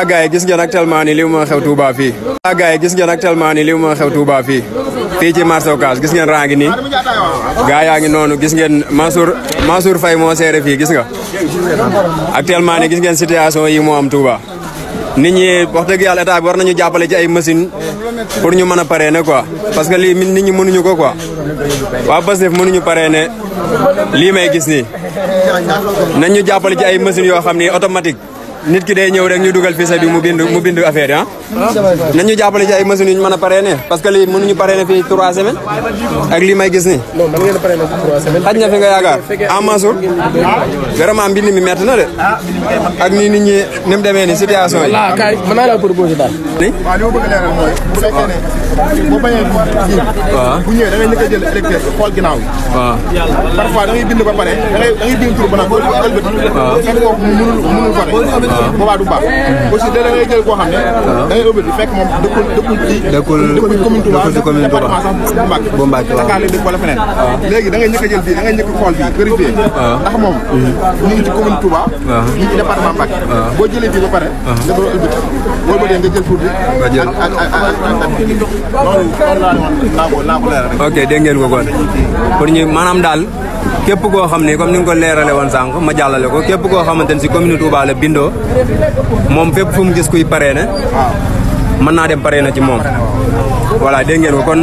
gars yi gis ngeen actuellement ni li moo xew Touba fii. Gars yi gis ngeen actuellement ni li moo xew Touba fii ci marché Ocass gis ngeen rang gi nii gars yaa ngi noonu gis ngeen Mansour Faye moo seere fii gis nga actuellement ni gis ngeen situation yi moo am Touba nit ñi wax dëgg yàlla état bi war nañu jàppale ci ay machine pour ñu mën a parrainer quoi parce que lii nit ñi mënuñu ko quoi waa Pastef mënuñu parrainer lii may gis nii nañ ñu jàppale ci ay machines yoo xam ni automatique nit ki day ñëw rek ñu dugal fii sa bi mu bind affaire yi nañ ñu jàppale ci ay machines yu ñu mën a parrainer parce que lii mënuñu parrainer fii 3 semaines ak lii may gis nii. non man ngeen a parrainer fii 3 semaines. xaj na fi nga yaakaar en Mansour vraiment mbind mi métti na de ak ni nit ñi ni mu demee ni situation yi. voilà kay mën naa la proposé daal. waaw li ma bëgg a leeral mooy bu fekkee ne boo bañee bu ñëwee da ngay njëkk a jël électeur bi xool ginnaaw bi. waaw parfois da ngay bind ba pare da ngay bind tur ba nag ëlbati. waaw fekk kooku mënul voté. boobaa du baax. aussi da ngay jël koo xam ne. da ngay ëlbati fekk moom dëkkul commune Touba département sax bu Mbacké. Dakar lay dëkk wala feneen. léegi da ngay njëkk a jël bii da ngay njëkk a xool bii vérifier. ndax moom ñu ngi ci commune Touba. ñu ngi ci département Mbacké. boo jëlee bii ba pare. nga doon ëlbati boo bëggee nga jël tur bi. ok dégg ngeen ko kon pour ñu maanaam daal képp koo xam ni comme ni nga ko leerale woon sànq ma jàllale ko képp koo xamante ni si commune Touba la bindoo moom fépp fu mu gis kuy parrainer mën naa dem parrainer ci moom voilà dégg ngeen ko kon